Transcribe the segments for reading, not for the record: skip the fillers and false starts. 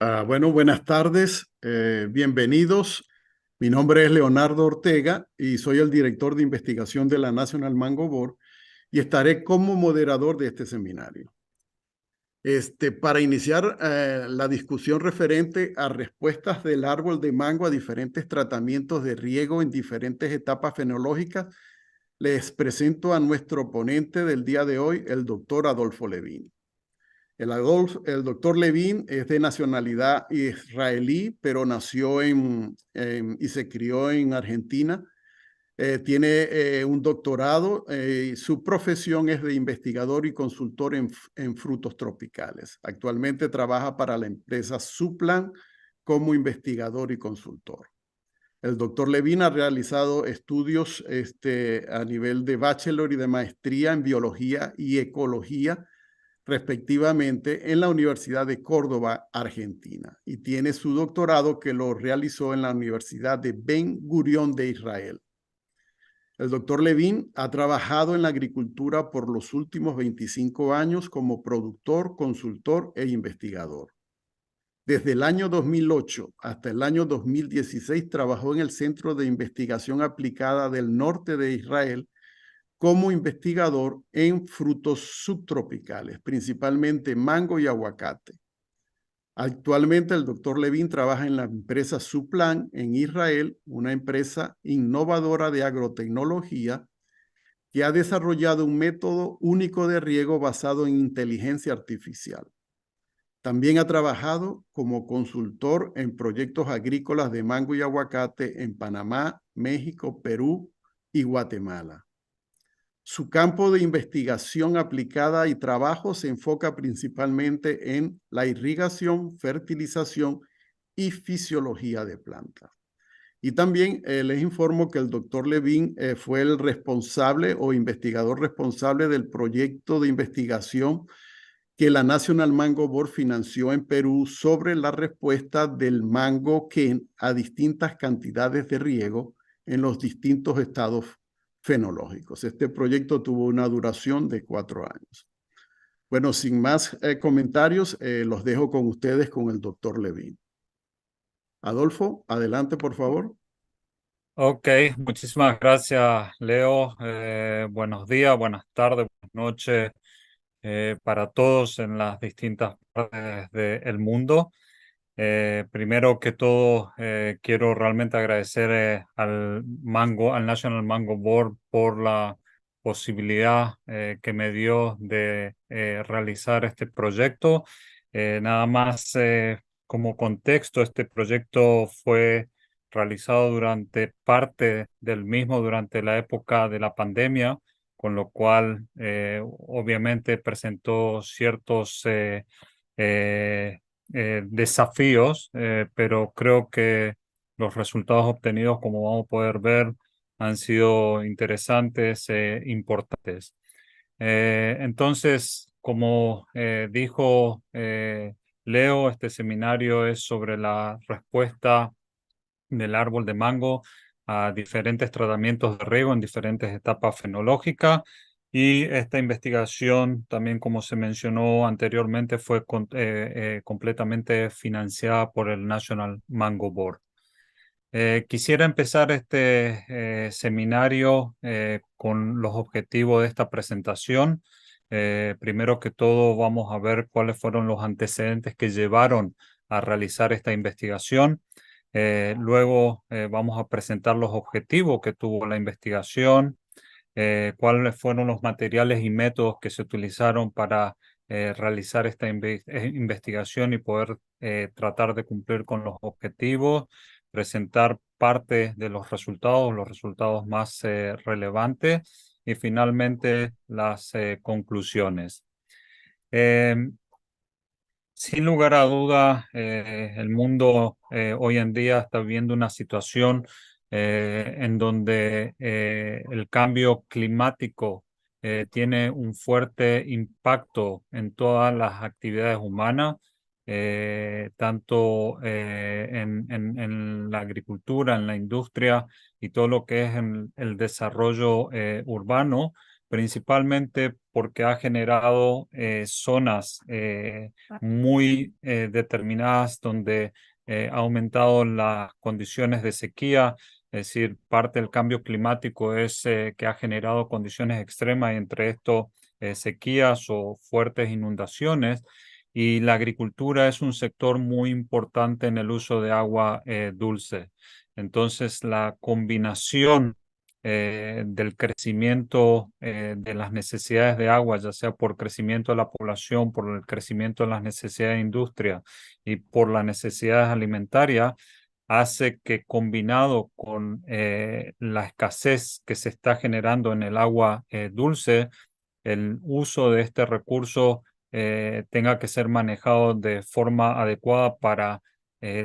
Bueno, buenas tardes, bienvenidos. Mi nombre es Leonardo Ortega y soy el director de investigación de la National Mango Board y estaré como moderador de este seminario. Para iniciar la discusión referente a respuestas del árbol de mango a diferentes tratamientos de riego en diferentes etapas fenológicas, les presento a nuestro ponente del día de hoy, el doctor Adolfo Levin. El doctor Levin es de nacionalidad israelí, pero nació y se crió en Argentina. Tiene un doctorado y su profesión es de investigador y consultor en frutos tropicales. Actualmente trabaja para la empresa Suplan como investigador y consultor. El doctor Levin ha realizado estudios a nivel de bachelor y de maestría en biología y ecología respectivamente, en la Universidad de Córdoba, Argentina, y tiene su doctorado que lo realizó en la Universidad de Ben Gurión de Israel. El doctor Levin ha trabajado en la agricultura por los últimos 25 años como productor, consultor e investigador. Desde el año 2008 hasta el año 2016 trabajó en el Centro de Investigación Aplicada del Norte de Israel como investigador en frutos subtropicales, principalmente mango y aguacate. Actualmente el doctor Levin trabaja en la empresa Suplan en Israel, una empresa innovadora de agrotecnología que ha desarrollado un método único de riego basado en inteligencia artificial. También ha trabajado como consultor en proyectos agrícolas de mango y aguacate en Panamá, México, Perú y Guatemala. Su campo de investigación aplicada y trabajo se enfoca principalmente en la irrigación, fertilización y fisiología de plantas. Y también les informo que el doctor Levin fue el responsable o investigador responsable del proyecto de investigación que la National Mango Board financió en Perú sobre la respuesta del mango Ken a distintas cantidades de riego en los distintos estados fenológicos. Este proyecto tuvo una duración de 4 años. Bueno, sin más comentarios, los dejo con ustedes con el doctor Levin. Adolfo, adelante, por favor. Ok, muchísimas gracias, Leo. Buenos días, buenas tardes, buenas noches para todos en las distintas partes del mundo. Primero que todo, quiero realmente agradecer al National Mango Board por la posibilidad que me dio de realizar este proyecto. Nada más como contexto, este proyecto fue realizado durante parte del mismo, durante la época de la pandemia, con lo cual obviamente presentó ciertos eh, desafíos, pero creo que los resultados obtenidos, como vamos a poder ver, han sido interesantes e importantes. Entonces, como dijo Leo, este seminario es sobre la respuesta del árbol de mango a diferentes tratamientos de riego en diferentes etapas fenológicas. Y esta investigación, también como se mencionó anteriormente, fue completamente financiada por el National Mango Board. Quisiera empezar este seminario con los objetivos de esta presentación. Primero que todo, vamos a ver cuáles fueron los antecedentes que llevaron a realizar esta investigación. Luego vamos a presentar los objetivos que tuvo la investigación, cuáles fueron los materiales y métodos que se utilizaron para realizar esta investigación y poder tratar de cumplir con los objetivos, presentar parte de los resultados más relevantes y finalmente las conclusiones. Eh, Sin lugar a duda, el mundo hoy en día está viviendo una situación en donde el cambio climático tiene un fuerte impacto en todas las actividades humanas, tanto en la agricultura, en la industria y todo lo que es en el desarrollo urbano. principalmente porque ha generado zonas muy determinadas donde ha aumentado las condiciones de sequía. Es decir, parte del cambio climático es que ha generado condiciones extremas y entre esto sequías o fuertes inundaciones. Y la agricultura es un sector muy importante en el uso de agua dulce. Entonces, la combinación del crecimiento de las necesidades de agua, ya sea por crecimiento de la población, por el crecimiento de las necesidades de industria y por las necesidades alimentarias, hace que combinado con la escasez que se está generando en el agua dulce, el uso de este recurso tenga que ser manejado de forma adecuada para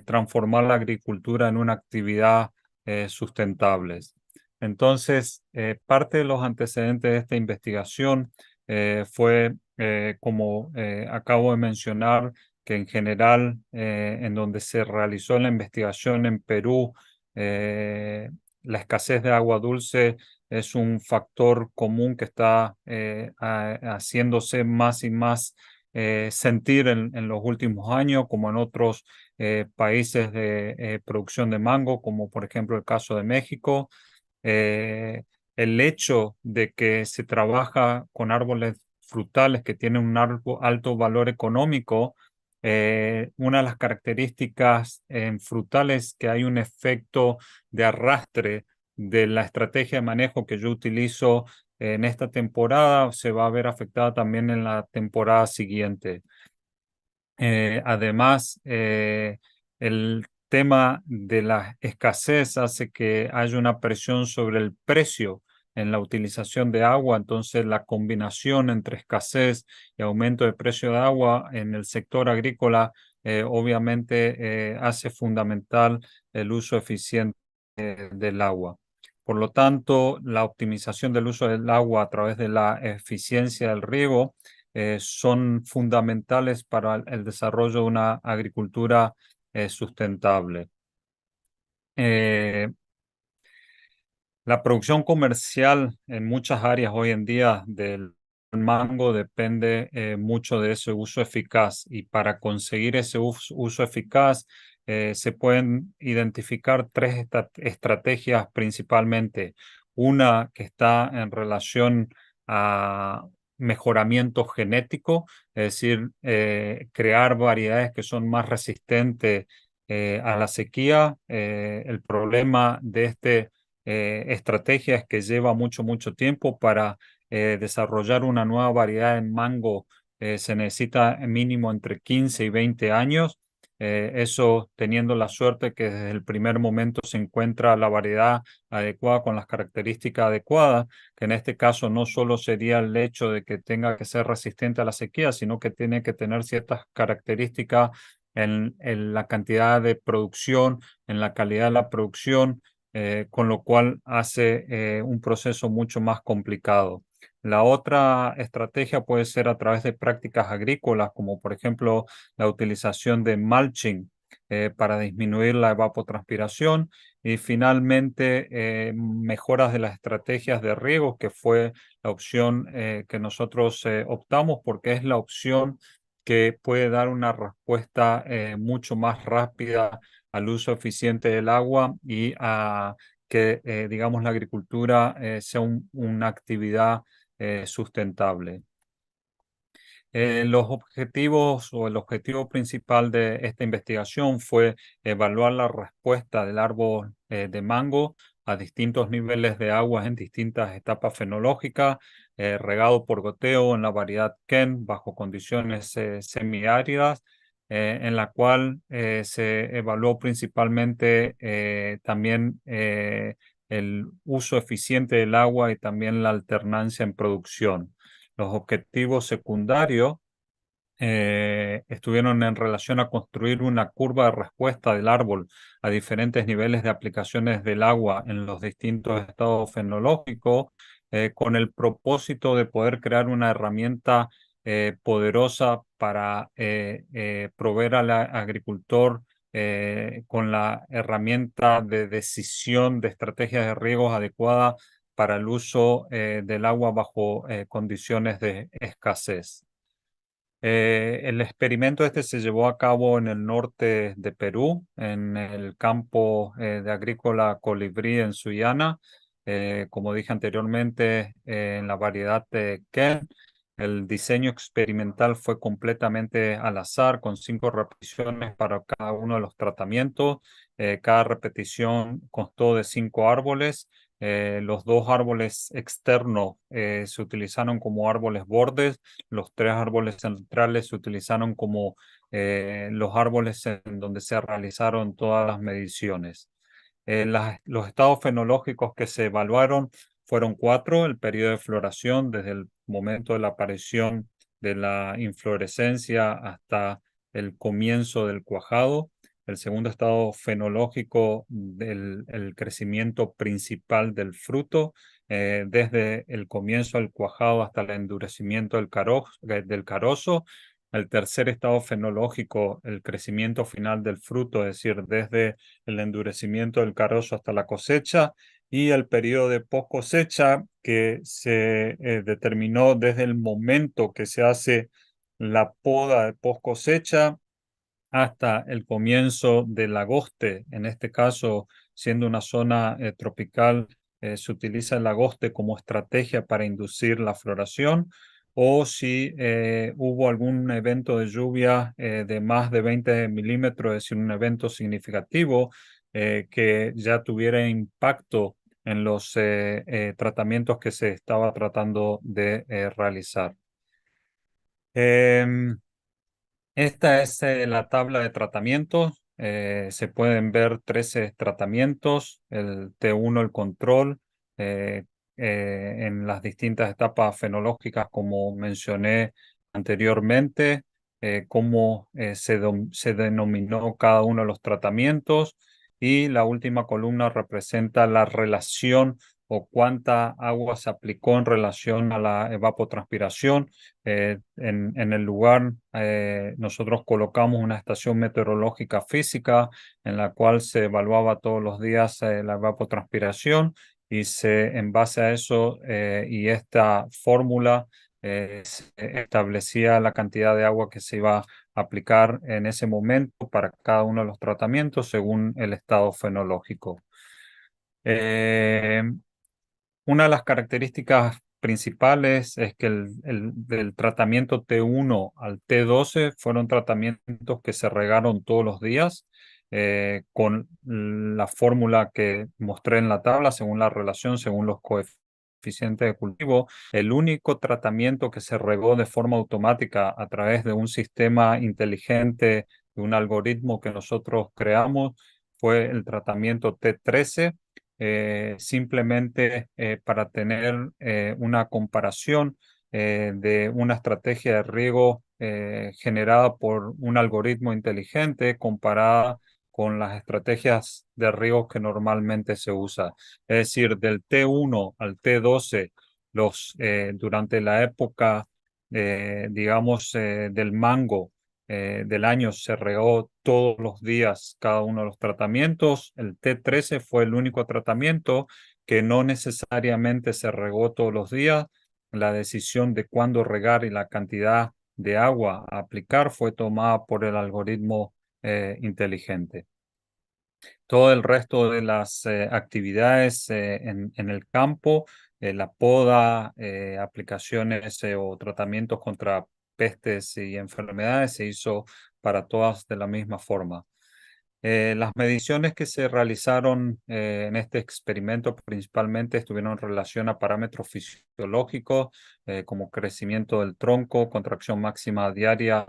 transformar la agricultura en una actividad sustentable. Entonces, parte de los antecedentes de esta investigación fue, como acabo de mencionar, que en general, en donde se realizó la investigación en Perú, eh, la escasez de agua dulce es un factor común que está haciéndose más y más sentir en los últimos años, como en otros países de producción de mango, como por ejemplo el caso de México. Eh, el hecho de que se trabaja con árboles frutales que tienen un alto valor económico, una de las características en frutales es que hay un efecto de arrastre de la estrategia de manejo que yo utilizo en esta temporada, se va a ver afectada también en la temporada siguiente. Además, el tema de la escasez hace que haya una presión sobre el precio en la utilización de agua. Entonces, la combinación entre escasez y aumento de precio de agua en el sector agrícola obviamente hace fundamental el uso eficiente del agua. Por lo tanto, la optimización del uso del agua a través de la eficiencia del riego son fundamentales para el desarrollo de una agricultura sustentable. Eh, la producción comercial en muchas áreas hoy en día del mango depende mucho de ese uso eficaz y para conseguir ese uso eficaz se pueden identificar tres estrategias principalmente. Una que está en relación a mejoramiento genético, es decir, crear variedades que son más resistentes a la sequía. El problema de estrategias que lleva mucho tiempo para desarrollar una nueva variedad en mango. Se necesita mínimo entre 15 y 20 años. Eso teniendo la suerte que desde el primer momento se encuentra la variedad adecuada con las características adecuadas, que en este caso no solo sería el hecho de que tenga que ser resistente a la sequía, sino que tiene que tener ciertas características en la cantidad de producción, en la calidad de la producción, con lo cual hace un proceso mucho más complicado. La otra estrategia puede ser a través de prácticas agrícolas, como por ejemplo la utilización de mulching para disminuir la evapotranspiración y finalmente mejoras de las estrategias de riego, que fue la opción que nosotros optamos porque es la opción que puede dar una respuesta mucho más rápida al uso eficiente del agua y a que, digamos, la agricultura sea una actividad sustentable. Los objetivos o el objetivo principal de esta investigación fue evaluar la respuesta del árbol de mango a distintos niveles de agua en distintas etapas fenológicas, regado por goteo en la variedad Ken bajo condiciones semiáridas, en la cual se evaluó principalmente también el uso eficiente del agua y también la alternancia en producción. Los objetivos secundarios estuvieron en relación a construir una curva de respuesta del árbol a diferentes niveles de aplicaciones del agua en los distintos estados fenológicos, con el propósito de poder crear una herramienta poderosa para proveer al agricultor con la herramienta de decisión de estrategias de riegos adecuadas para el uso del agua bajo condiciones de escasez. El experimento este se llevó a cabo en el norte de Perú, en el campo de agrícola Colibrí en Sullana. Como dije anteriormente, en la variedad de Ken. El diseño experimental fue completamente al azar, con 5 repeticiones para cada uno de los tratamientos. Cada repetición constó de 5 árboles. Los 2 árboles externos se utilizaron como árboles bordes. Los 3 árboles centrales se utilizaron como los árboles en donde se realizaron todas las mediciones. Los estados fenológicos que se evaluaron fueron 4: el periodo de floración desde el momento de la aparición de la inflorescencia hasta el comienzo del cuajado. El segundo estado fenológico del el crecimiento principal del fruto, desde el comienzo del cuajado hasta el endurecimiento del carozo. El tercer estado fenológico, el crecimiento final del fruto, es decir, desde el endurecimiento del carozo hasta la cosecha. Y el periodo de post cosecha, que se determinó desde el momento que se hace la poda de post cosecha hasta el comienzo del agoste. En este caso, siendo una zona tropical, se utiliza el agoste como estrategia para inducir la floración, o si hubo algún evento de lluvia de más de 20 milímetros, es decir, un evento significativo que ya tuviera impacto en los tratamientos que se estaba tratando de realizar. Em, Esta es la tabla de tratamientos. Se pueden ver 13 tratamientos, el T1, el control, eh, en las distintas etapas fenológicas, como mencioné anteriormente, cómo se denominó cada uno de los tratamientos, y la última columna representa la relación o cuánta agua se aplicó en relación a la evapotranspiración. En el lugar, nosotros colocamos una estación meteorológica física en la cual se evaluaba todos los días la evapotranspiración, y en base a eso y esta fórmula se establecía la cantidad de agua que se iba a aplicar en ese momento para cada uno de los tratamientos según el estado fenológico. Eh, una de las características principales es que del tratamiento T1 al T12 fueron tratamientos que se regaron todos los días con la fórmula que mostré en la tabla, según la relación, según los coeficientes de cultivo. El único tratamiento que se regó de forma automática a través de un sistema inteligente, de un algoritmo que nosotros creamos, fue el tratamiento T13. Simplemente para tener una comparación de una estrategia de riego generada por un algoritmo inteligente comparada con las estrategias de riego que normalmente se usa. Es decir, del T1 al T12, durante la época, digamos, del mango, del año, se regó todos los días cada uno de los tratamientos. El T13 fue el único tratamiento que no necesariamente se regó todos los días. La decisión de cuándo regar y la cantidad de agua a aplicar fue tomada por el algoritmo inteligente. Todo el resto de las actividades en el campo, la poda, aplicaciones o tratamientos contra pestes y enfermedades, se hizo para todas de la misma forma. Las mediciones que se realizaron en este experimento principalmente estuvieron en relación a parámetros fisiológicos como crecimiento del tronco, contracción máxima diaria,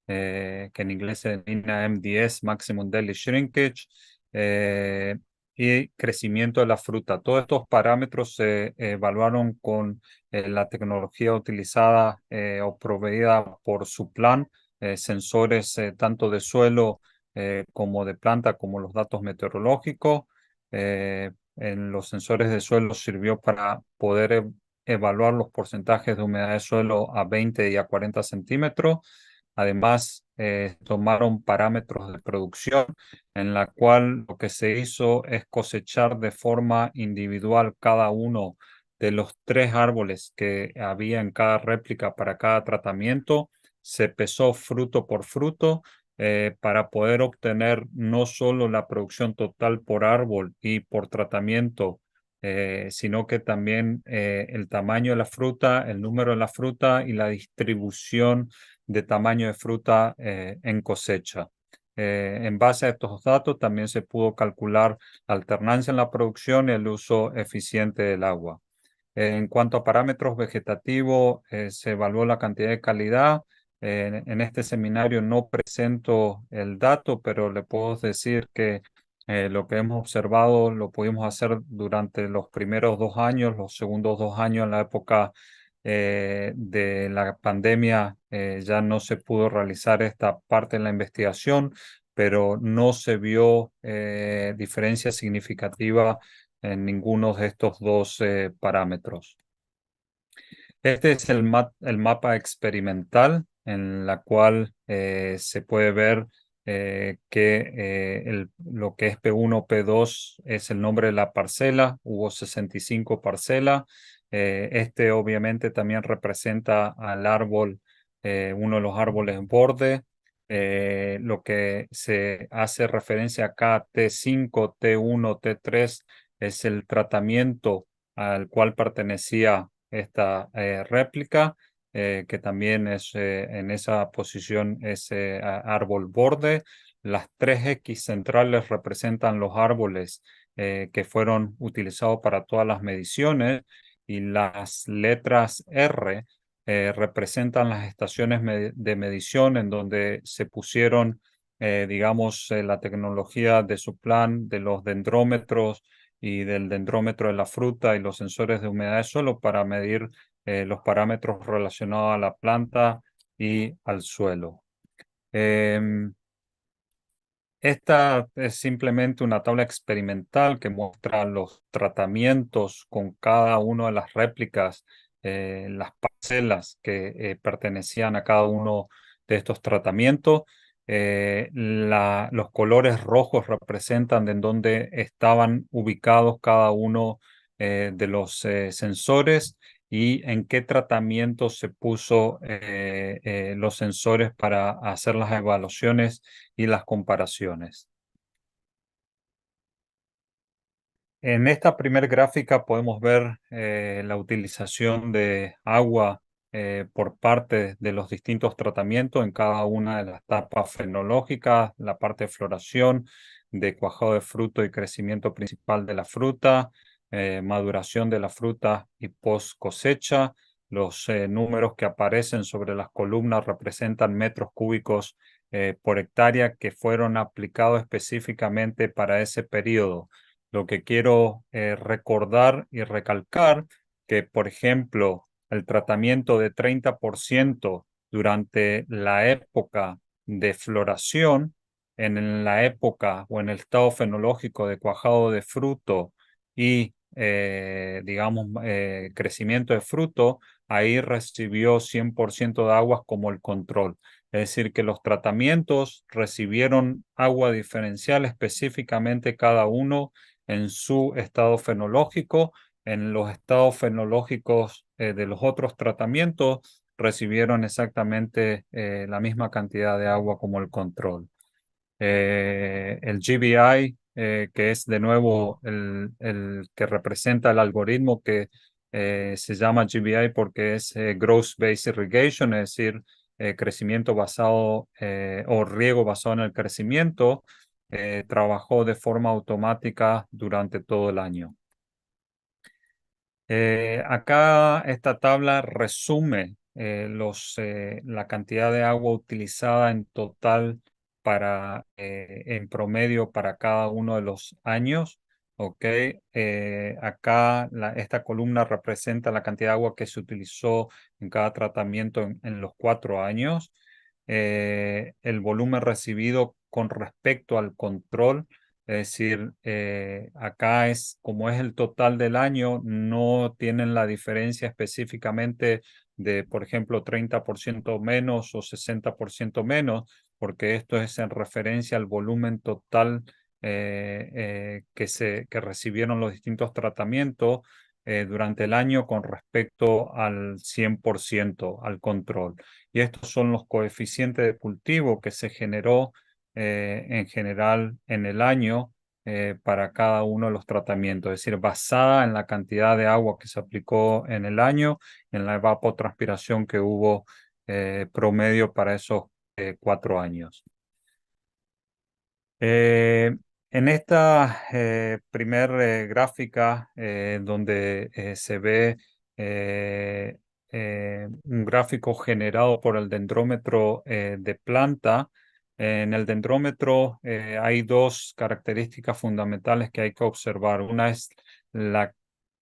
que en inglés se denomina MDS, Maximum Daily Shrinkage, eh, y crecimiento de la fruta. Todos estos parámetros se evaluaron con la tecnología utilizada o proveída por su plan, sensores tanto de suelo como de planta, como los datos meteorológicos. En los sensores de suelo sirvió para poder evaluar los porcentajes de humedad de suelo a 20 y a 40 centímetros. Además, tomaron parámetros de producción en la cual lo que se hizo es cosechar de forma individual cada uno de los 3 árboles que había en cada réplica para cada tratamiento. Se pesó fruto por fruto para poder obtener no solo la producción total por árbol y por tratamiento, sino que también el tamaño de la fruta, el número de la fruta y la distribución de tamaño de fruta en cosecha. En base a estos datos también se pudo calcular la alternancia en la producción y el uso eficiente del agua. En cuanto a parámetros vegetativos, se evaluó la cantidad de calidad. En este seminario no presento el dato, pero le puedo decir que lo que hemos observado lo pudimos hacer durante los primeros 2 años, los segundos 2 años en la época de la pandemia ya no se pudo realizar esta parte de la investigación, pero no se vio diferencia significativa en ninguno de estos dos parámetros. Este es el mapa experimental en la cual se puede ver que lo que es P1, P2 es el nombre de la parcela. Hubo 65 parcelas. Este obviamente también representa al árbol, uno de los árboles borde. Lo que se hace referencia acá, T5, T1, T3, es el tratamiento al cual pertenecía esta réplica, que también es en esa posición ese árbol borde. Las 3X centrales representan los árboles que fueron utilizados para todas las mediciones, y las letras R representan las estaciones de medición en donde se pusieron, digamos, la tecnología de su plan de los dendrómetros y del dendrómetro de la fruta y los sensores de humedad de suelo para medir los parámetros relacionados a la planta y al suelo. Esta es simplemente una tabla experimental que muestra los tratamientos con cada una de las réplicas, las parcelas que pertenecían a cada uno de estos tratamientos. Los colores rojos representan en dónde estaban ubicados cada uno de los sensores y en qué tratamiento se puso los sensores para hacer las evaluaciones y las comparaciones. En esta primera gráfica podemos ver la utilización de agua por parte de los distintos tratamientos en cada una de las etapas fenológicas, la parte de floración, de cuajado de fruto y crecimiento principal de la fruta, maduración de la fruta y post cosecha. Los números que aparecen sobre las columnas representan metros cúbicos por hectárea que fueron aplicados específicamente para ese periodo. Lo que quiero recordar y recalcar que, por ejemplo, el tratamiento de 30% durante la época de floración, en la época o en el estado fenológico de cuajado de fruto y, digamos, crecimiento de fruto, ahí recibió 100% de aguas como el control. Es decir, que los tratamientos recibieron agua diferencial específicamente cada uno en su estado fenológico. En los estados fenológicos de los otros tratamientos recibieron exactamente la misma cantidad de agua como el control. El GBI, que es de nuevo el que representa el algoritmo que se llama GBI porque es Growth Based Irrigation, es decir, crecimiento basado o riego basado en el crecimiento, trabajó de forma automática durante todo el año. Acá esta tabla resume la cantidad de agua utilizada en total en promedio para cada uno de los años. ¿Ok? Acá esta columna representa la cantidad de agua que se utilizó en cada tratamiento en los 4 años. El volumen recibido con respecto al control. Es decir, acá como es el total del año, no tienen la diferencia específicamente de, por ejemplo, 30% menos o 60% menos, porque esto es en referencia al volumen total que recibieron los distintos tratamientos durante el año con respecto al 100%, al control. Y estos son los coeficientes de cultivo que se generó en general en el año para cada uno de los tratamientos, es decir, basada en la cantidad de agua que se aplicó en el año, en la evapotranspiración que hubo promedio para esos 4 años. Eh, en esta primer gráfica donde se ve un gráfico generado por el dendrómetro de planta, en el dendrómetro hay dos características fundamentales que hay que observar. Una es la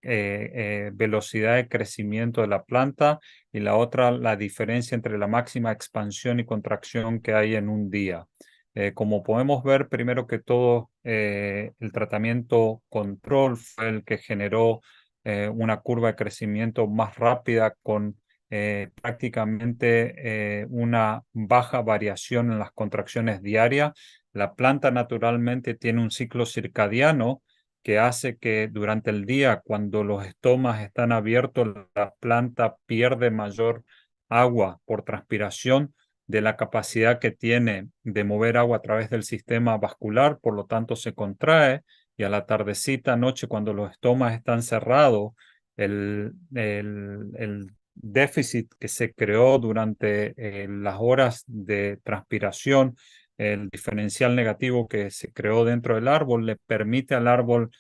velocidad de crecimiento de la planta y la otra la diferencia entre la máxima expansión y contracción que hay en un día. Como podemos ver, primero que todo, el tratamiento control fue el que generó una curva de crecimiento más rápida con prácticamente una baja variación en las contracciones diarias. La planta naturalmente tiene un ciclo circadiano que hace que durante el día, cuando los estomas están abiertos, la planta pierde mayor agua por transpiración de la capacidad que tiene de mover agua a través del sistema vascular, por lo tanto se contrae y a la tardecita, noche, cuando los estomas están cerrados, el déficit que se creó durante las horas de transpiración, el diferencial negativo que se creó dentro del árbol, le permite al árbol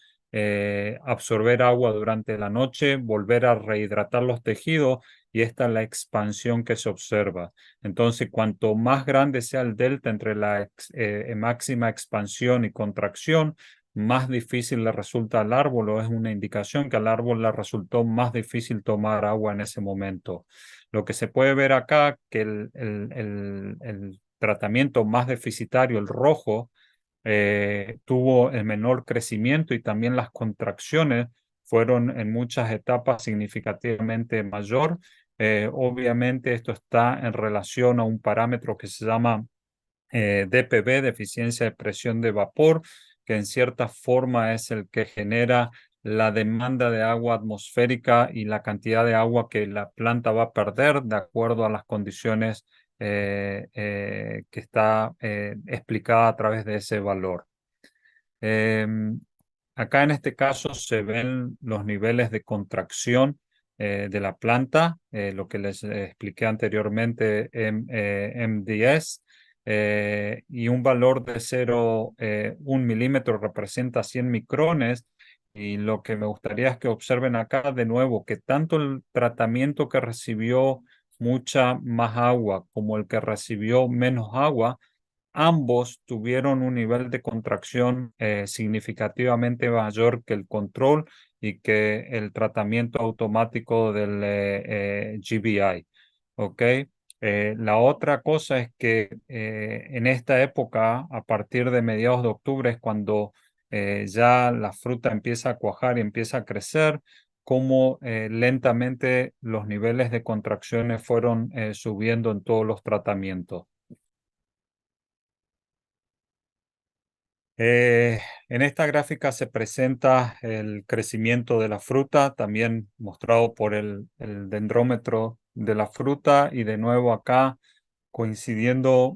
absorber agua durante la noche, volver a rehidratar los tejidos y esta es la expansión que se observa. Entonces, cuanto más grande sea el delta entre la máxima expansión y contracción, más difícil le resulta al árbol o es una indicación que al árbol le resultó más difícil tomar agua en ese momento. Lo que se puede ver acá, que el tratamiento más deficitario, el rojo, tuvo el menor crecimiento y también las contracciones fueron en muchas etapas significativamente mayor. Obviamente esto está en relación a un parámetro que se llama DPV, deficiencia de presión de vapor, que en cierta forma es el que genera la demanda de agua atmosférica y la cantidad de agua que la planta va a perder de acuerdo a las condiciones que está explicada a través de ese valor. Acá en este caso se ven los niveles de contracción de la planta, lo que les expliqué anteriormente, MDS, y un valor de 0,1 milímetro representa 100 micrones. Y lo que me gustaría es que observen acá de nuevo que tanto el tratamiento que recibió mucha más agua como el que recibió menos agua, ambos tuvieron un nivel de contracción significativamente mayor que el control y que el tratamiento automático del GBI. ¿Ok? La otra cosa es que en esta época, a partir de mediados de octubre, es cuando ya la fruta empieza a cuajar y empieza a crecer, como lentamente los niveles de contracciones fueron subiendo en todos los tratamientos. Eh, en esta gráfica se presenta el crecimiento de la fruta, también mostrado por el dendrómetro de la fruta y de nuevo acá coincidiendo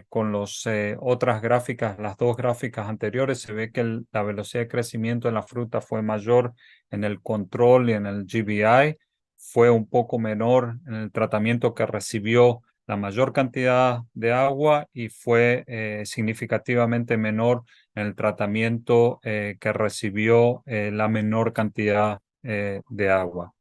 con las otras gráficas, las dos gráficas anteriores, se ve que la velocidad de crecimiento en la fruta fue mayor en el control y en el GBI, fue un poco menor en el tratamiento que recibió la mayor cantidad de agua y fue significativamente menor en el tratamiento que recibió la menor cantidad de agua.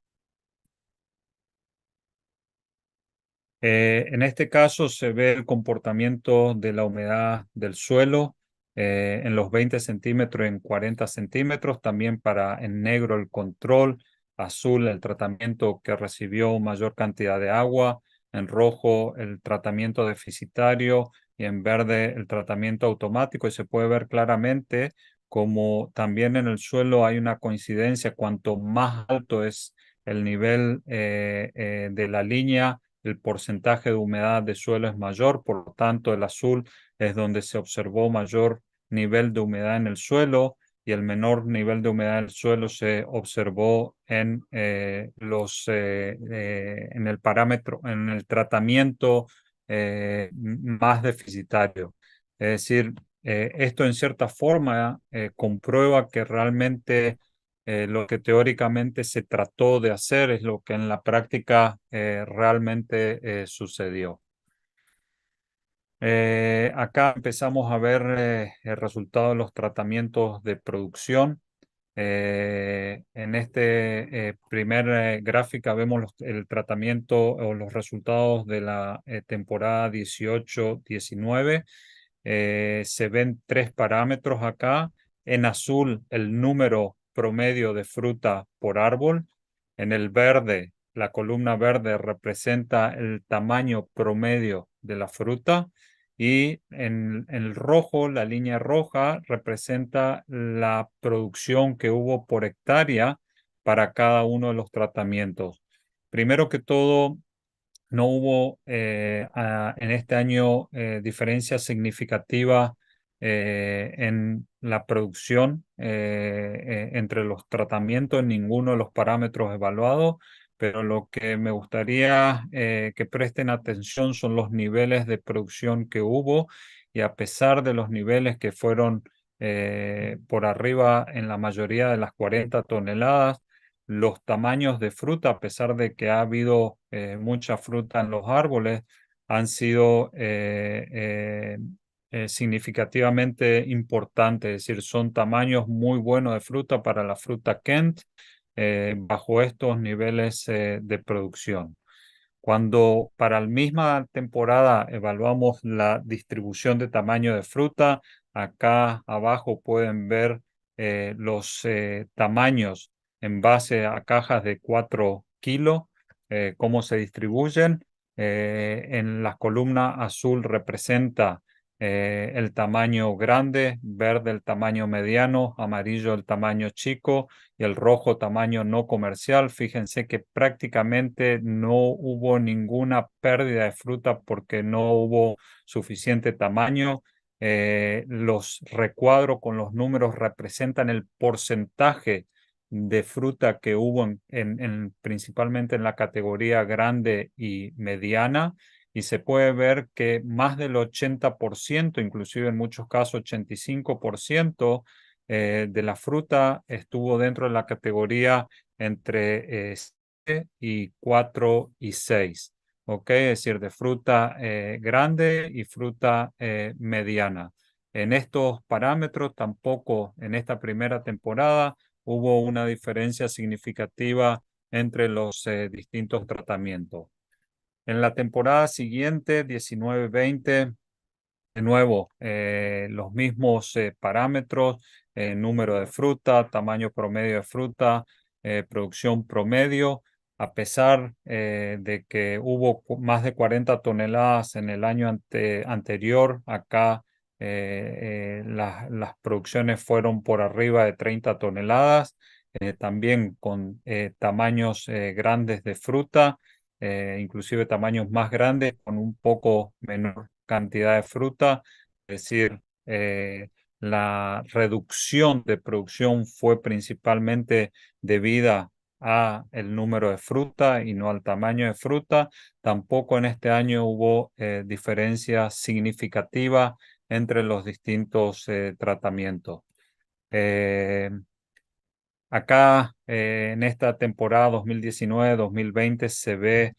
En este caso se ve el comportamiento de la humedad del suelo en los 20 centímetros, en 40 centímetros, también para en negro el control, azul el tratamiento que recibió mayor cantidad de agua, en rojo el tratamiento deficitario y en verde el tratamiento automático. Y se puede ver claramente como también en el suelo hay una coincidencia, cuanto más alto es el nivel de la línea, el porcentaje de humedad de suelo es mayor, por lo tanto el azul es donde se observó mayor nivel de humedad en el suelo y el menor nivel de humedad del suelo se observó en el parámetro, en el tratamiento más deficitario. Es decir, esto en cierta forma comprueba que realmente lo que teóricamente se trató de hacer es lo que en la práctica realmente sucedió. Acá empezamos a ver el resultado de los tratamientos de producción. En este primer gráfica vemos el tratamiento o los resultados de la temporada 18-19. Se ven tres parámetros acá. En azul, el número promedio de fruta por árbol. En el verde, la columna verde representa el tamaño promedio de la fruta. Y en el rojo, la línea roja representa la producción que hubo por hectárea para cada uno de los tratamientos. Primero que todo, no hubo en este año diferencias significativas en la producción entre los tratamientos en ninguno de los parámetros evaluados, pero lo que me gustaría que presten atención son los niveles de producción que hubo y a pesar de los niveles que fueron por arriba en la mayoría de las 40 toneladas, los tamaños de fruta, a pesar de que ha habido mucha fruta en los árboles, han sido significativamente importantes, es decir, son tamaños muy buenos de fruta para la fruta Kent bajo estos niveles de producción. Cuando para la misma temporada evaluamos la distribución de tamaño de fruta, acá abajo pueden ver los tamaños en base a cajas de 4 kilos, cómo se distribuyen. En la columna azul representa el tamaño grande, verde el tamaño mediano, amarillo el tamaño chico y el rojo tamaño no comercial. Fíjense que prácticamente no hubo ninguna pérdida de fruta porque no hubo suficiente tamaño. Los recuadros con los números representan el porcentaje de fruta que hubo principalmente en la categoría grande y mediana. Y se puede ver que más del 80%, inclusive en muchos casos 85%, de la fruta estuvo dentro de la categoría entre 7 y 4 y 6, ¿ok? Es decir, de fruta grande y fruta mediana. En estos parámetros tampoco en esta primera temporada hubo una diferencia significativa entre los distintos tratamientos. En la temporada siguiente, 19-20, de nuevo, los mismos parámetros, número de fruta, tamaño promedio de fruta, producción promedio, a pesar de que hubo más de 40 toneladas en el año anterior, acá las producciones fueron por arriba de 30 toneladas, también con tamaños grandes de fruta, inclusive tamaños más grandes con un poco menor cantidad de fruta, es decir, la reducción de producción fue principalmente debida a el número de fruta y no al tamaño de fruta. Tampoco en este año hubo diferencias significativas entre los distintos tratamientos. Eh, Acá en esta temporada 2019-2020 se ve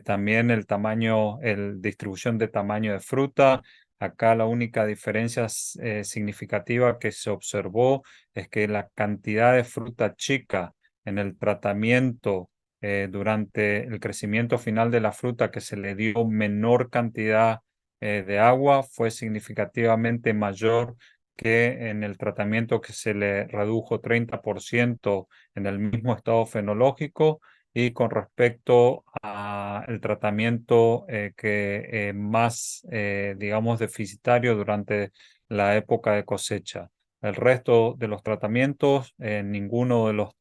también el tamaño, el distribución de tamaño de fruta. Acá la única diferencia significativa que se observó es que la cantidad de fruta chica en el tratamiento durante el crecimiento final de la fruta que se le dio menor cantidad de agua fue significativamente mayor que en el tratamiento que se le redujo 30% en el mismo estado fenológico y con respecto al tratamiento que más, digamos, deficitario durante la época de cosecha. El resto de los tratamientos, en ninguno de los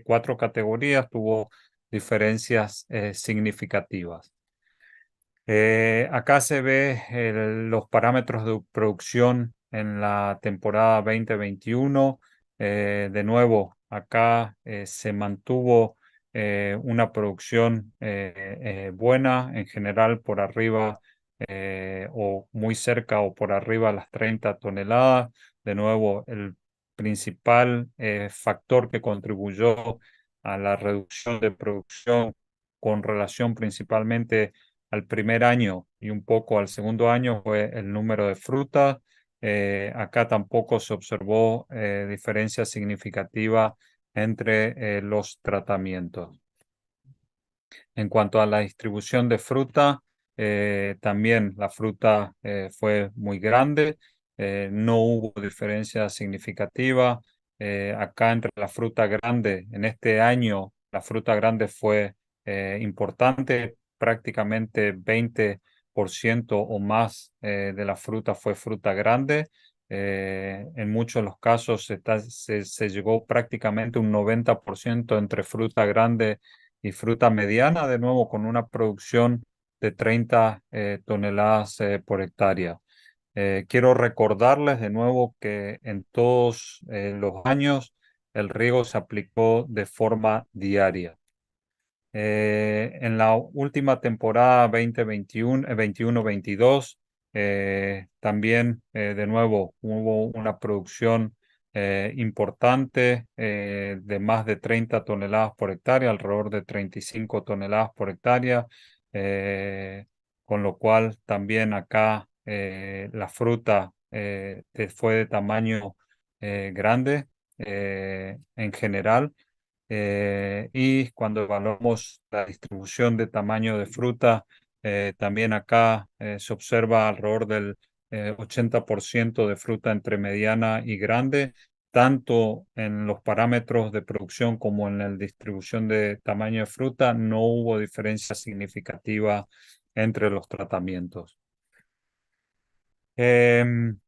cuatro categorías tuvo diferencias significativas. Acá se ve los parámetros de producción en la temporada 2021. De nuevo, acá se mantuvo una producción buena, en general por arriba o muy cerca o por arriba de las 30 toneladas. De nuevo, el principal factor que contribuyó a la reducción de producción con relación principalmente al primer año y un poco al segundo año fue el número de frutas. Acá tampoco se observó diferencia significativa entre los tratamientos. En cuanto a la distribución de fruta, también la fruta fue muy grande, no hubo diferencia significativa. Acá entre la fruta grande, en este año, la fruta grande fue importante, prácticamente 20% o más de la fruta fue fruta grande. En muchos de los casos se llegó prácticamente un 90% entre fruta grande y fruta mediana, de nuevo con una producción de 30 toneladas por hectárea. Quiero recordarles de nuevo que en todos los años el riego se aplicó de forma diaria. En la última temporada 2021, 21-22, también de nuevo hubo una producción importante de más de 30 toneladas por hectárea, alrededor de 35 toneladas por hectárea, eh, con lo cual también acá la fruta fue de tamaño grande en general. Y cuando evaluamos la distribución de tamaño de fruta, también acá se observa alrededor del 80% de fruta entre mediana y grande, tanto en los parámetros de producción como en la distribución de tamaño de fruta, no hubo diferencia significativa entre los tratamientos. Em,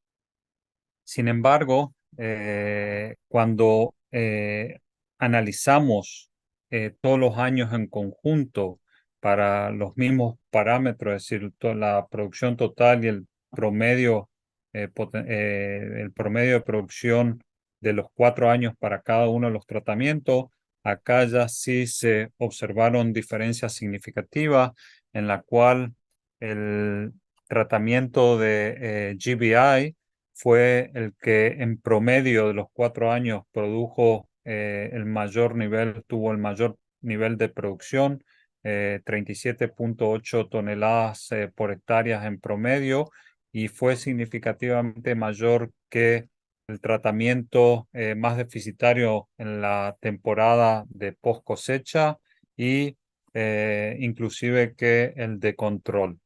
Sin embargo, cuando analizamos todos los años en conjunto para los mismos parámetros, es decir, la producción total y el promedio de producción de los 4 años para cada uno de los tratamientos, acá ya sí se observaron diferencias significativas en la cual el tratamiento de GBI fue el que en promedio de los 4 años produjo tuvo el mayor nivel de producción, 37,8 toneladas por hectárea en promedio, y fue significativamente mayor que el tratamiento más deficitario en la temporada de post cosecha y inclusive que el de control.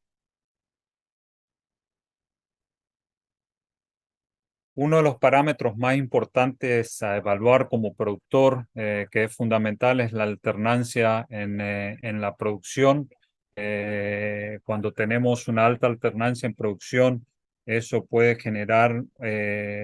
Uno de los parámetros más importantes a evaluar como productor, que es fundamental, es la alternancia en la producción. Cuando tenemos una alta alternancia en producción, eso puede generar,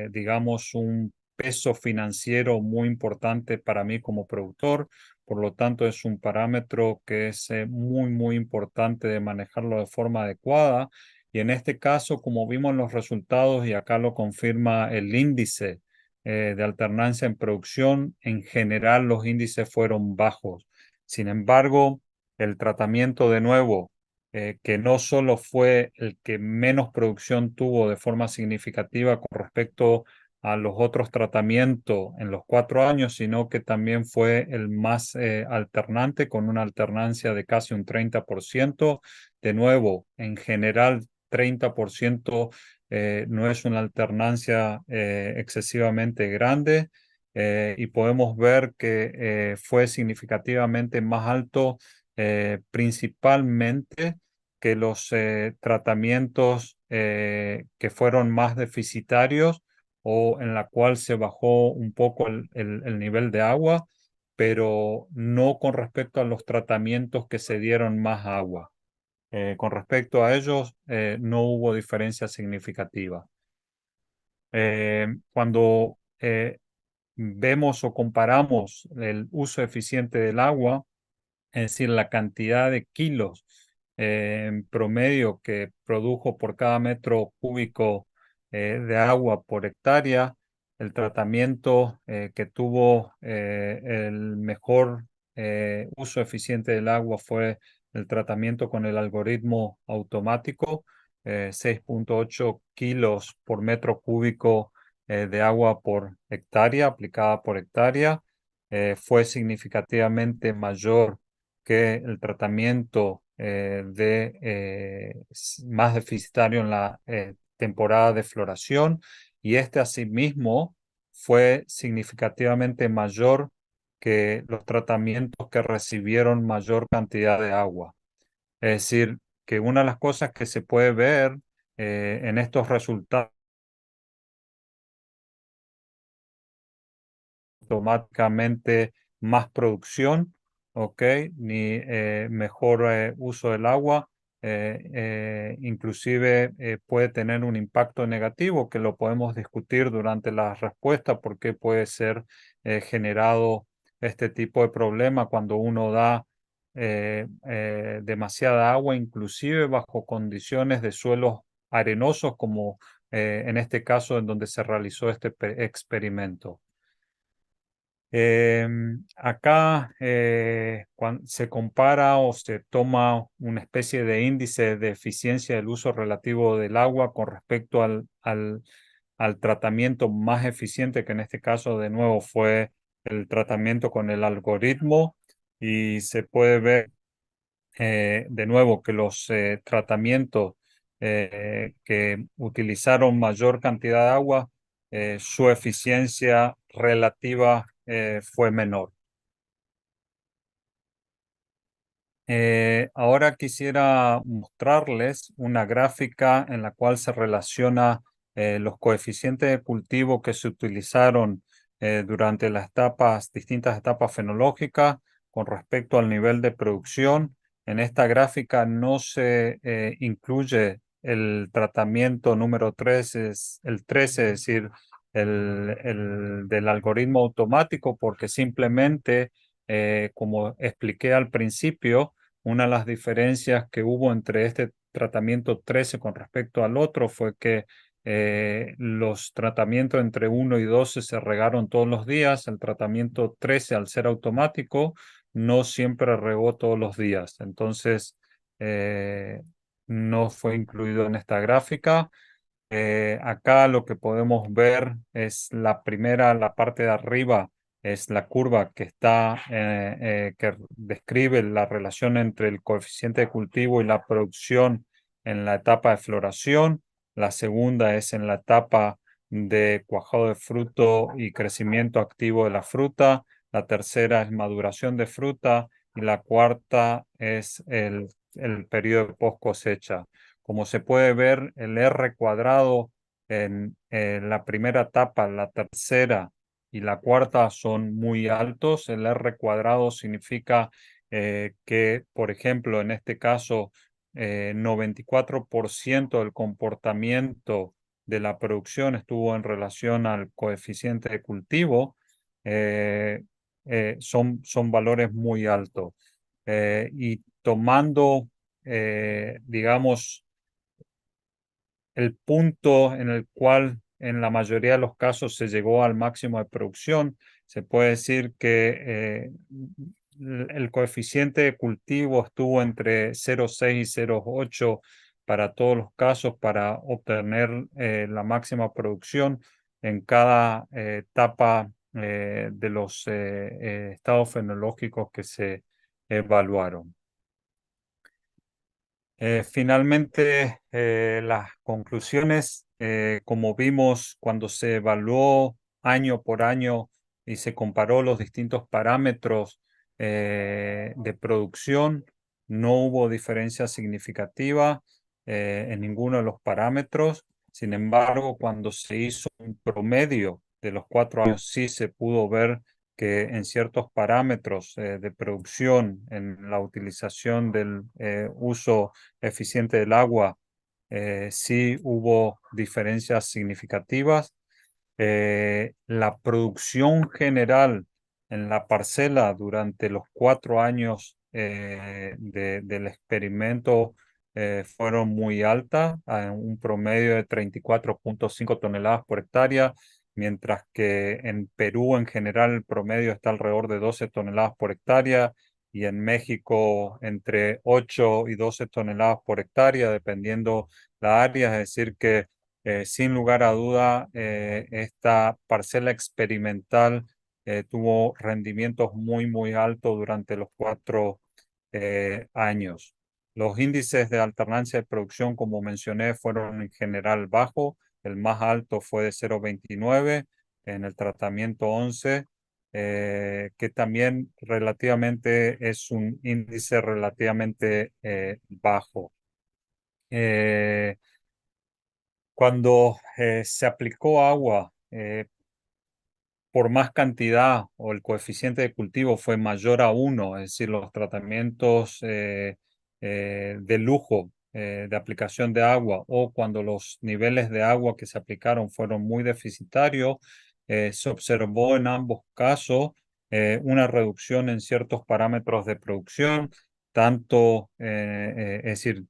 digamos, un peso financiero muy importante para mí como productor. Por lo tanto, es un parámetro que es muy, muy importante de manejarlo de forma adecuada. Y en este caso, como vimos en los resultados, y acá lo confirma el índice de alternancia en producción, en general los índices fueron bajos. Sin embargo, el tratamiento de nuevo, que no solo fue el que menos producción tuvo de forma significativa con respecto a los otros tratamientos en los 4 años, sino que también fue el más alternante, con una alternancia de casi un 30%. De nuevo, en general, 30% no es una alternancia excesivamente grande, y podemos ver que fue significativamente más alto, principalmente que los tratamientos que fueron más deficitarios o en la cual se bajó un poco el nivel de agua, pero no con respecto a los tratamientos que se dieron más agua. Con respecto a ellos, no hubo diferencia significativa. Cuando vemos o comparamos el uso eficiente del agua, es decir, la cantidad de kilos en promedio que produjo por cada metro cúbico de agua por hectárea, el tratamiento que tuvo el mejor uso eficiente del agua fue el tratamiento con el algoritmo automático, 6,8 kilos por metro cúbico de agua por hectárea, aplicada por hectárea. Fue significativamente mayor que el tratamiento más deficitario en la temporada de floración, y este asimismo fue significativamente mayor que los tratamientos que recibieron mayor cantidad de agua. Es decir, que una de las cosas que se puede ver en estos resultados automáticamente más producción, ¿ok? Ni mejor uso del agua, inclusive puede tener un impacto negativo que lo podemos discutir durante la respuesta, porque puede ser generado este tipo de problema cuando uno da demasiada agua, inclusive bajo condiciones de suelos arenosos, como en este caso en donde se realizó este experimento. Acá, cuando se compara o se toma una especie de índice de eficiencia del uso relativo del agua con respecto al tratamiento más eficiente, que en este caso de nuevo fue el tratamiento con el algoritmo, y se puede ver de nuevo que los tratamientos que utilizaron mayor cantidad de agua, su eficiencia relativa fue menor. Ahora quisiera mostrarles una gráfica en la cual se relaciona los coeficientes de cultivo que se utilizaron durante las distintas etapas fenológicas con respecto al nivel de producción. En esta gráfica no se incluye el tratamiento número 3, es el 13, es decir, el del algoritmo automático, porque simplemente, como expliqué al principio, una de las diferencias que hubo entre este tratamiento 13 con respecto al otro fue que los tratamientos entre 1 y 12 se regaron todos los días. El tratamiento 13, al ser automático, no siempre regó todos los días. Entonces, no fue incluido en esta gráfica. Acá lo que podemos ver es la parte de arriba es la curva que que describe la relación entre el coeficiente de cultivo y la producción en la etapa de floración. La segunda es en la etapa de cuajado de fruto y crecimiento activo de la fruta. La tercera es maduración de fruta, y la cuarta es el periodo de post cosecha. Como se puede ver, el R cuadrado en la primera etapa, la tercera y la cuarta son muy altos. El R cuadrado significa que, por ejemplo, en este caso, 94% del comportamiento de la producción estuvo en relación al coeficiente de cultivo. eh, son valores muy altos. Y tomando, digamos, el punto en el cual en la mayoría de los casos se llegó al máximo de producción, se puede decir que el coeficiente de cultivo estuvo entre 0,6 y 0,8 para todos los casos, para obtener la máxima producción en cada etapa de los estados fenológicos que se evaluaron. Finalmente, las conclusiones, como vimos cuando se evaluó año por año y se comparó los distintos parámetros de producción, no hubo diferencia significativa en ninguno de los parámetros. Sin embargo, cuando se hizo un promedio de los 4 años, sí se pudo ver que en ciertos parámetros de producción, en la utilización del uso eficiente del agua, sí hubo diferencias significativas. La producción general en la parcela durante los 4 años del experimento fueron muy altas, a un promedio de 34,5 toneladas por hectárea, mientras que en Perú en general el promedio está alrededor de 12 toneladas por hectárea y en México entre 8 y 12 toneladas por hectárea, dependiendo la área. Es decir, que sin lugar a duda, esta parcela experimental tuvo rendimientos muy, muy altos durante los 4 años. Los índices de alternancia de producción, como mencioné, fueron en general bajos. El más alto fue de 0,29 en el tratamiento 11, que también relativamente es un índice relativamente bajo. Eh, Cuando se aplicó agua por más cantidad o el coeficiente de cultivo fue mayor a 1, es decir, los tratamientos de lujo de aplicación de agua, o cuando los niveles de agua que se aplicaron fueron muy deficitarios, se observó en ambos casos una reducción en ciertos parámetros de producción, tanto, es decir,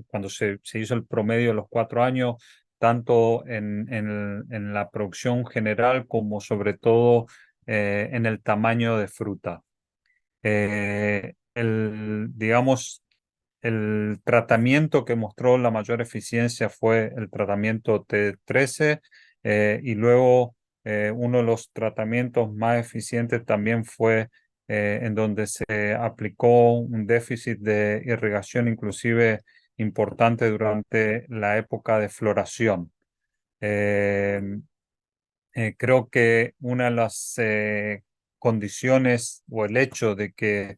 cuando se hizo el promedio de los 4 años, tanto en la producción general como sobre todo en el tamaño de fruta. Digamos, el tratamiento que mostró la mayor eficiencia fue el tratamiento T13, y luego uno de los tratamientos más eficientes también fue en donde se aplicó un déficit de irrigación inclusive importante durante la época de floración. Eh, Creo que una de las condiciones o el hecho de que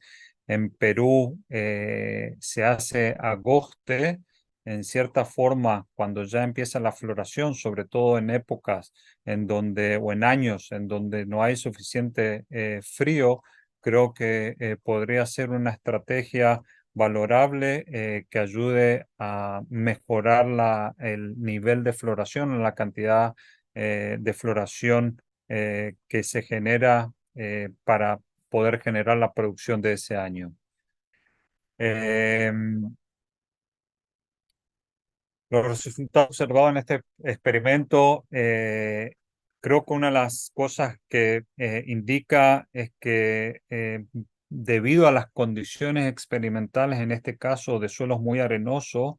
en Perú se hace agoste, en cierta forma, cuando ya empieza la floración, sobre todo en épocas en donde, o en años en donde no hay suficiente frío, creo que podría ser una estrategia valorable que ayude a mejorar el nivel de floración, la cantidad de floración que se genera para poder generar la producción de ese año. Eh, los resultados observados en este experimento, creo que una de las cosas que indica es que debido a las condiciones experimentales, en este caso de suelos muy arenosos,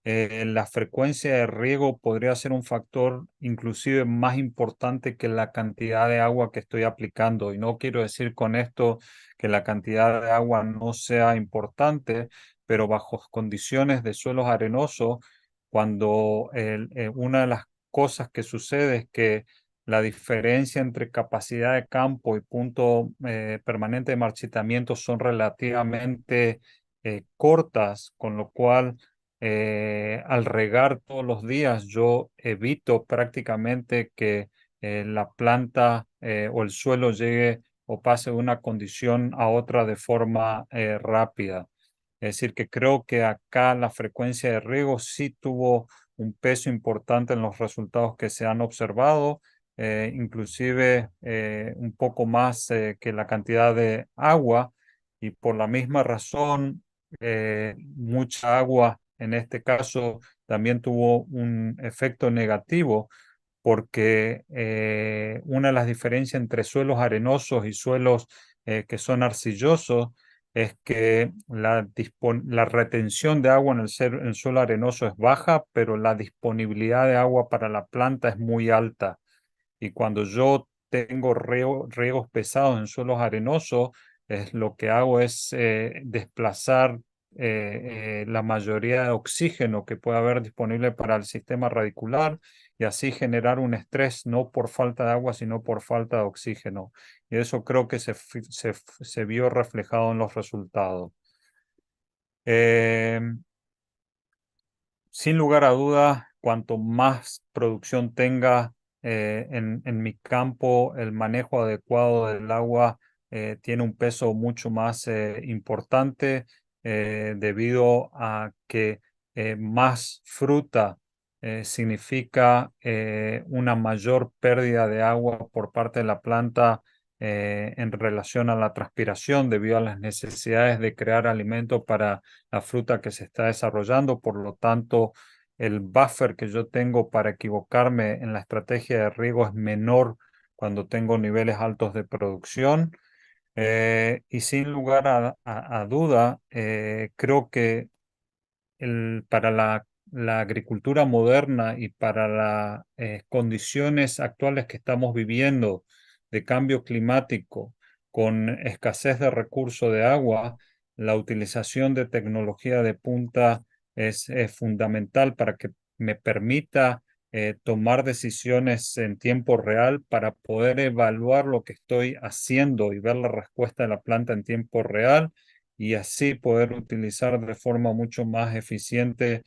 la frecuencia de riego podría ser un factor inclusive más importante que la cantidad de agua que estoy aplicando. Y no quiero decir con esto que la cantidad de agua no sea importante, pero bajo condiciones de suelos arenosos, cuando una de las cosas que sucede es que la diferencia entre capacidad de campo y punto permanente de marchitamiento son relativamente cortas, con lo cual al regar todos los días, yo evito prácticamente que la planta o el suelo llegue o pase de una condición a otra de forma rápida. Es decir, que creo que acá la frecuencia de riego sí tuvo un peso importante en los resultados que se han observado, inclusive un poco más que la cantidad de agua, y por la misma razón, mucha agua en este caso también tuvo un efecto negativo, porque una de las diferencias entre suelos arenosos y suelos que son arcillosos es que la retención de agua en el suelo arenoso es baja, pero la disponibilidad de agua para la planta es muy alta. Y cuando yo tengo riegos pesados en suelos arenosos, lo que hago es desplazar la mayoría de oxígeno que puede haber disponible para el sistema radicular, y así generar un estrés no por falta de agua, sino por falta de oxígeno. Y eso creo que se vio reflejado en los resultados. Eh, Sin lugar a dudas, cuanto más producción tenga en mi campo, el manejo adecuado del agua tiene un peso mucho más importante, debido a que más fruta significa una mayor pérdida de agua por parte de la planta en relación a la transpiración debido a las necesidades de crear alimento para la fruta que se está desarrollando. Por lo tanto, el buffer que yo tengo para equivocarme en la estrategia de riego es menor cuando tengo niveles altos de producción. Y sin lugar a duda, creo que para la agricultura moderna y para las condiciones actuales que estamos viviendo de cambio climático, con escasez de recursos de agua, la utilización de tecnología de punta es fundamental para que me permita tomar decisiones en tiempo real para poder evaluar lo que estoy haciendo y ver la respuesta de la planta en tiempo real y así poder utilizar de forma mucho más eficiente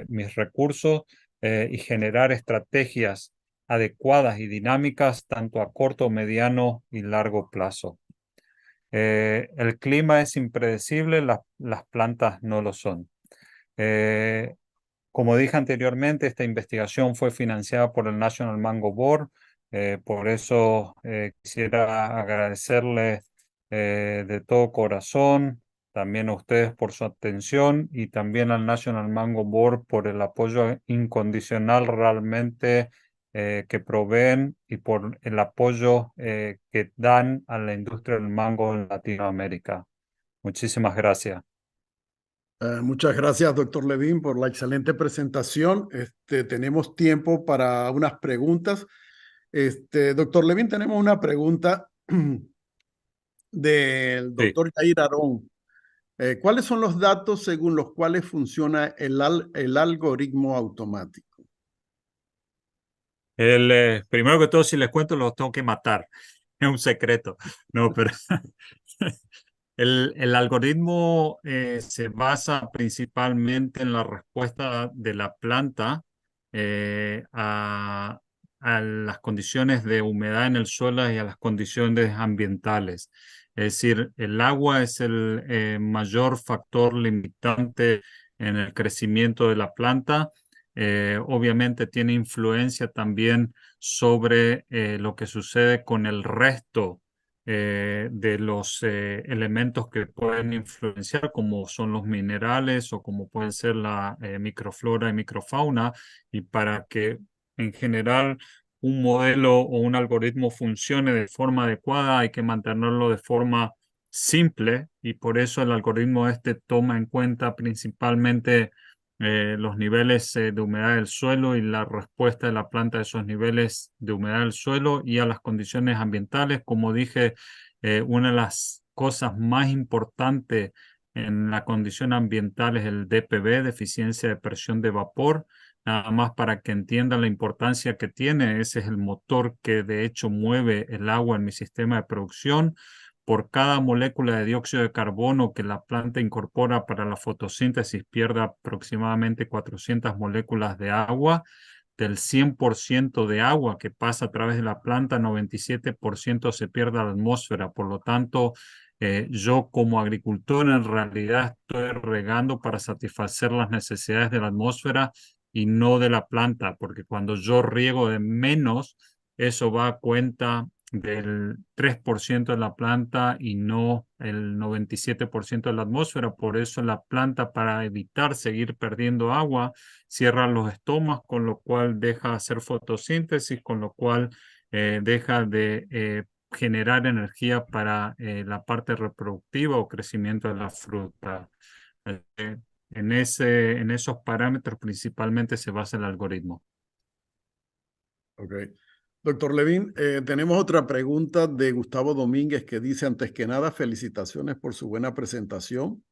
mis recursos y generar estrategias adecuadas y dinámicas tanto a corto, mediano y largo plazo. El clima es impredecible, las plantas no lo son. Eh, Como dije anteriormente, esta investigación fue financiada por el National Mango Board. Por eso quisiera agradecerles de todo corazón, también a ustedes por su atención y también al National Mango Board por el apoyo incondicional realmente que proveen y por el apoyo que dan a la industria del mango en Latinoamérica. Muchísimas gracias. Muchas gracias, doctor Levin, por la excelente presentación. Tenemos tiempo para unas preguntas. Doctor Levin, tenemos una pregunta del Sí. doctor Jair Arón. ¿Cuáles son los datos según los cuales funciona el algoritmo automático? Primero que todo, si les cuento, los tengo que matar. Es un secreto. No, pero el algoritmo se basa principalmente en la respuesta de la planta eh, a, a las condiciones de humedad en el suelo y a las condiciones ambientales. Es decir, el agua es el mayor factor limitante en el crecimiento de la planta. Obviamente tiene influencia también sobre lo que sucede con el resto de los elementos que pueden influenciar, como son los minerales o como pueden ser la microflora y microfauna, y para que en general un modelo o un algoritmo funcione de forma adecuada, hay que mantenerlo de forma simple, y por eso el algoritmo este toma en cuenta principalmente los niveles de humedad del suelo y la respuesta de la planta a esos niveles de humedad del suelo y a las condiciones ambientales. Como dije, una de las cosas más importantes en la condición ambiental es el DPV, deficiencia de presión de vapor. Nada más para que entiendan la importancia que tiene, ese es el motor que de hecho mueve el agua en mi sistema de producción. Por cada molécula de dióxido de carbono que la planta incorpora para la fotosíntesis, pierde aproximadamente 400 moléculas de agua. Del 100% de agua que pasa a través de la planta, 97% se pierde a la atmósfera. Por lo tanto, yo como agricultor en realidad estoy regando para satisfacer las necesidades de la atmósfera y no de la planta, porque cuando yo riego de menos, eso va a cuenta del 3% de la planta y no el 97% de la atmósfera. Por eso la planta, para evitar seguir perdiendo agua, cierra los estomas, con lo cual deja de hacer fotosíntesis, con lo cual deja de generar energía para la parte reproductiva o crecimiento de la fruta. Eh, en esos parámetros principalmente se basa el algoritmo. Ok. Doctor Levin, tenemos otra pregunta de Gustavo Domínguez que dice, antes que nada, felicitaciones por su buena presentación.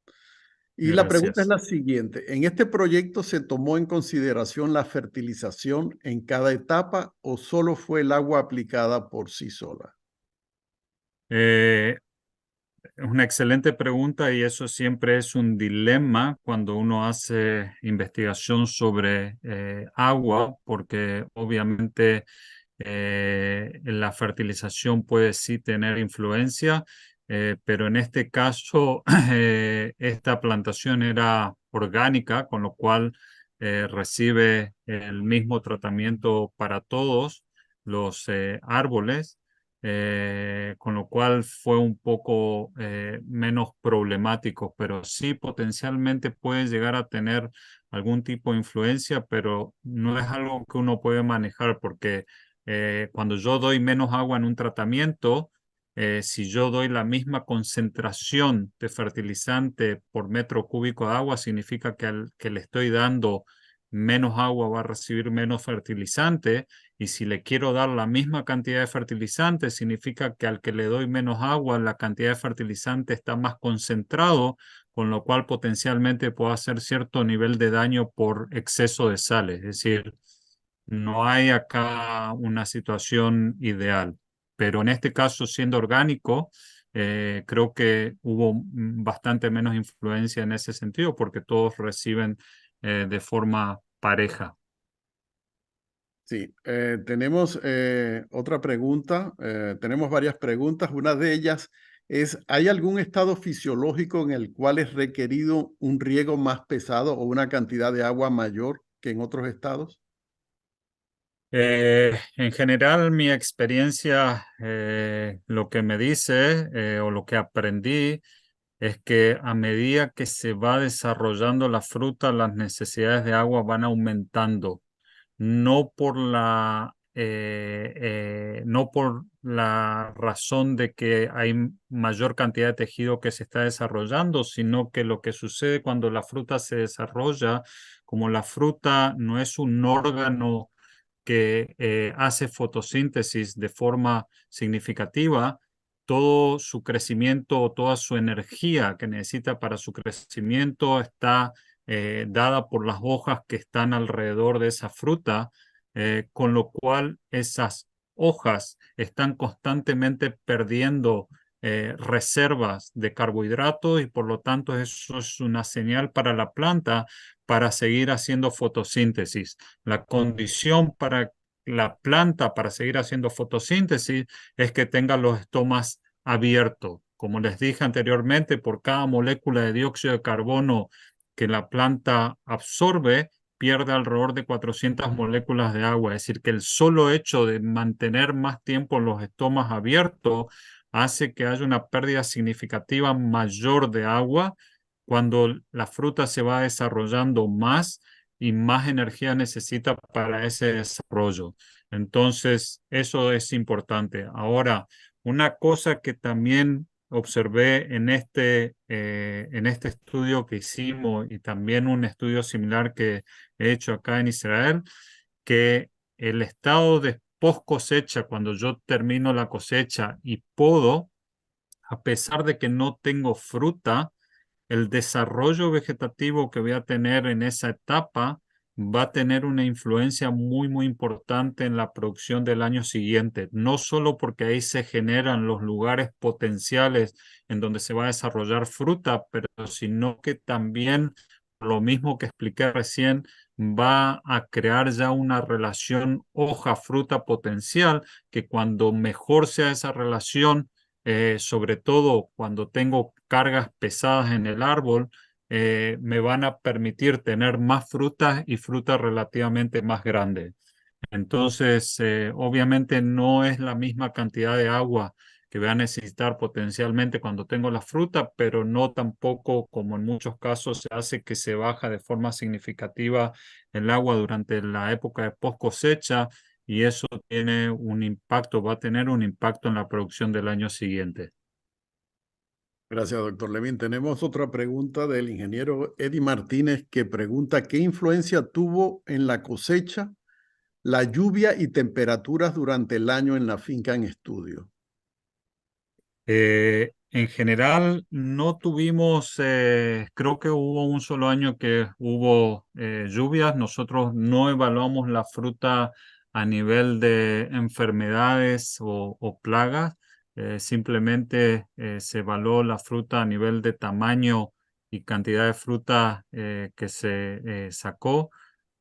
Y la pregunta es Gracias. la siguiente, ¿en este proyecto se tomó en consideración la fertilización en cada etapa o solo fue el agua aplicada por sí sola? Eh, Es una excelente pregunta y eso siempre es un dilema cuando uno hace investigación sobre agua, porque obviamente la fertilización puede sí tener influencia, pero en este caso esta plantación era orgánica, con lo cual recibe el mismo tratamiento para todos los árboles, con lo cual fue un poco menos problemático, pero sí potencialmente puede llegar a tener algún tipo de influencia, pero no es algo que uno puede manejar porque cuando yo doy menos agua en un tratamiento, si yo doy la misma concentración de fertilizante por metro cúbico de agua, significa que al que le estoy dando menos agua va a recibir menos fertilizante, y si le quiero dar la misma cantidad de fertilizante, significa que al que le doy menos agua, la cantidad de fertilizante está más concentrado, con lo cual potencialmente puedo hacer cierto nivel de daño por exceso de sales. Es decir, no hay acá una situación ideal, pero en este caso, siendo orgánico, creo que hubo bastante menos influencia en ese sentido porque todos reciben de forma pareja. Sí, tenemos otra pregunta. Tenemos varias preguntas. Una de ellas es, ¿hay algún estado fisiológico en el cual es requerido un riego más pesado o una cantidad de agua mayor que en otros estados? En general, mi experiencia, lo que me dice o lo que aprendí es que a medida que se va desarrollando la fruta, las necesidades de agua van aumentando, no por la razón de que hay mayor cantidad de tejido que se está desarrollando, sino que lo que sucede cuando la fruta se desarrolla, como la fruta no es un órgano que hace fotosíntesis de forma significativa, todo su crecimiento, toda su energía que necesita para su crecimiento está dada por las hojas que están alrededor de esa fruta, con lo cual esas hojas están constantemente perdiendo reservas de carbohidratos, y por lo tanto eso es una señal para la planta para seguir haciendo fotosíntesis. La condición para la planta para seguir haciendo fotosíntesis es que tenga los estomas abiertos. Como les dije anteriormente, por cada molécula de dióxido de carbono que la planta absorbe, pierde alrededor de 400 moléculas de agua. Es decir, que el solo hecho de mantener más tiempo los estomas abiertos hace que haya una pérdida significativa mayor de agua cuando la fruta se va desarrollando más y más energía necesita para ese desarrollo. Entonces, eso es importante. Ahora, una cosa que también observé en este estudio que hicimos, y también un estudio similar que he hecho acá en Israel, que el estado de post cosecha, cuando yo termino la cosecha y podo, a pesar de que no tengo fruta, el desarrollo vegetativo que voy a tener en esa etapa va a tener una influencia muy, muy importante en la producción del año siguiente. No solo porque ahí se generan los lugares potenciales en donde se va a desarrollar fruta, pero sino que también, por lo mismo que expliqué recién, va a crear ya una relación hoja-fruta potencial, que cuando mejor sea esa relación, sobre todo cuando tengo cargas pesadas en el árbol, me van a permitir tener más frutas y frutas relativamente más grandes. Entonces, obviamente no es la misma cantidad de agua que voy a necesitar potencialmente cuando tengo la fruta, pero no tampoco, como en muchos casos se hace, que se baja de forma significativa el agua durante la época de post cosecha, y eso tiene un impacto, va a tener un impacto en la producción del año siguiente. Gracias, doctor Levin. Tenemos otra pregunta del ingeniero Eddie Martínez que pregunta, ¿qué influencia tuvo en la cosecha la lluvia y temperaturas durante el año en la finca en estudio? En general no tuvimos, creo que hubo un solo año que hubo lluvias. Nosotros no evaluamos la fruta a nivel de enfermedades o plagas. Simplemente se evaluó la fruta a nivel de tamaño y cantidad de fruta que se sacó.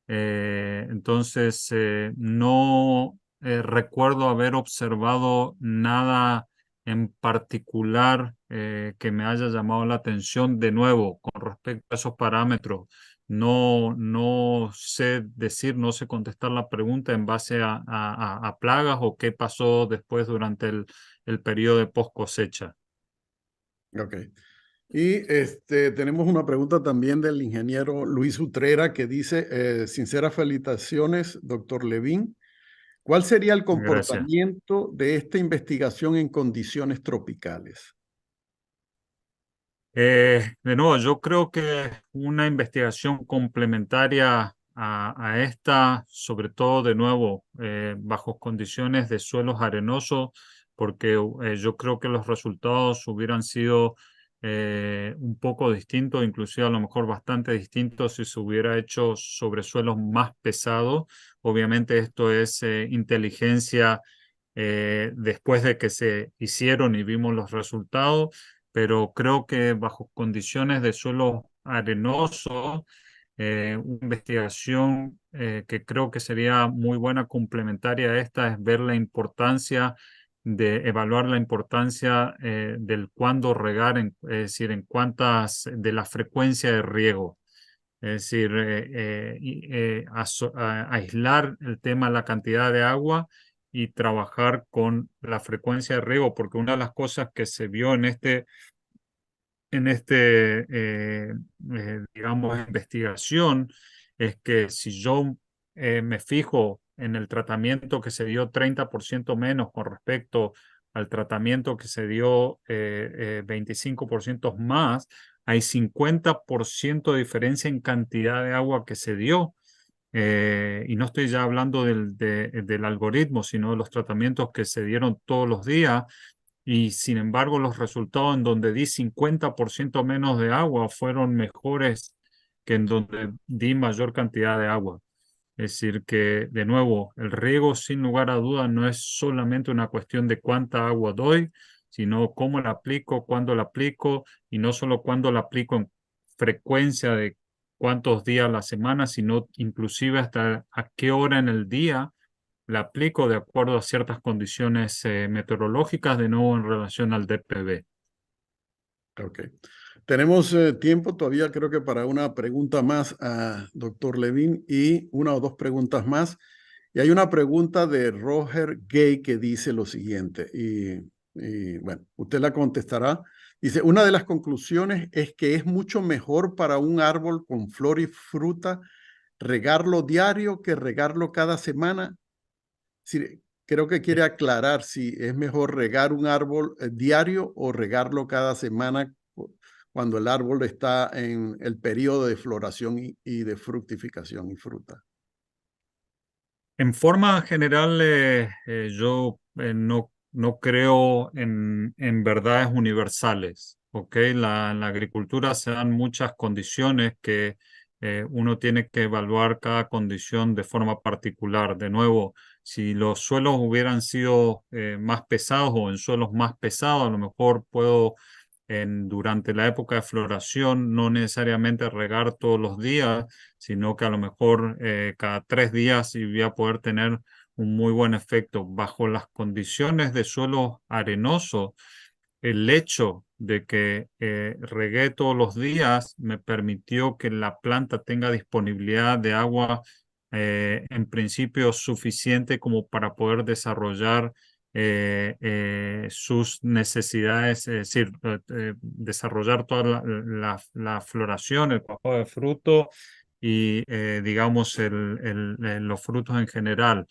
Entonces, no recuerdo haber observado nada en particular que me haya llamado la atención de nuevo con respecto a esos parámetros. no sé decir, no sé contestar la pregunta en base a plagas o qué pasó después durante el periodo de post cosecha. Ok. Y tenemos una pregunta también del ingeniero Luis Utrera que dice, sinceras felicitaciones, doctor Levin. ¿Cuál sería el Gracias. comportamiento de esta investigación en condiciones tropicales? De nuevo, yo creo que una investigación complementaria a esta, sobre todo de nuevo, bajo condiciones de suelos arenosos, porque yo creo que los resultados hubieran sido un poco distintos, inclusive a lo mejor bastante distintos si se hubiera hecho sobre suelos más pesados. Obviamente esto es inteligencia después de que se hicieron y vimos los resultados, pero creo que bajo condiciones de suelo arenoso, una investigación que creo que sería muy buena complementaria a esta es ver la importancia de evaluar la importancia del cuándo regar, es decir, en cuántas, de la frecuencia de riego. Es decir, aislar el tema de la cantidad de agua y trabajar con la frecuencia de riego, porque una de las cosas que se vio digamos, investigación, es que si yo me fijo en el tratamiento que se dio 30% menos con respecto al tratamiento que se dio 25% más, hay 50% de diferencia en cantidad de agua que se dio. Y no estoy ya hablando del algoritmo, sino de los tratamientos que se dieron todos los días y sin embargo los resultados en donde di 50% menos de agua fueron mejores que en donde di mayor cantidad de agua. Es decir, que de nuevo, el riego sin lugar a dudas no es solamente una cuestión de cuánta agua doy, sino cómo la aplico, cuándo la aplico y no solo cuándo la aplico en frecuencia de cuántos días a la semana, sino inclusive hasta a qué hora en el día la aplico de acuerdo a ciertas condiciones meteorológicas, de nuevo en relación al DPB. Ok. Tenemos tiempo todavía, creo que para una pregunta más a doctor Levin y una o dos preguntas más. Y hay una pregunta de Roger Gay que dice lo siguiente, y bueno, usted la contestará. Dice, una de las conclusiones es que es mucho mejor para un árbol con flor y fruta regarlo diario que regarlo cada semana. Sí, creo que quiere aclarar si es mejor regar un árbol diario o regarlo cada semana cuando el árbol está en el periodo de floración y de fructificación y fruta. En forma general, yo no creo en verdades universales, ¿ok? En la agricultura se dan muchas condiciones que uno tiene que evaluar cada condición de forma particular. De nuevo, si los suelos hubieran sido más pesados o en suelos más pesados, a lo mejor puedo durante la época de floración no necesariamente regar todos los días, sino que a lo mejor cada 3 días y voy a poder tener un muy buen efecto. Bajo las condiciones de suelo arenoso, el hecho de que regué todos los días me permitió que la planta tenga disponibilidad de agua en principio suficiente como para poder desarrollar sus necesidades, es decir, desarrollar toda la floración, el cuajo de fruto y, digamos, los frutos en general.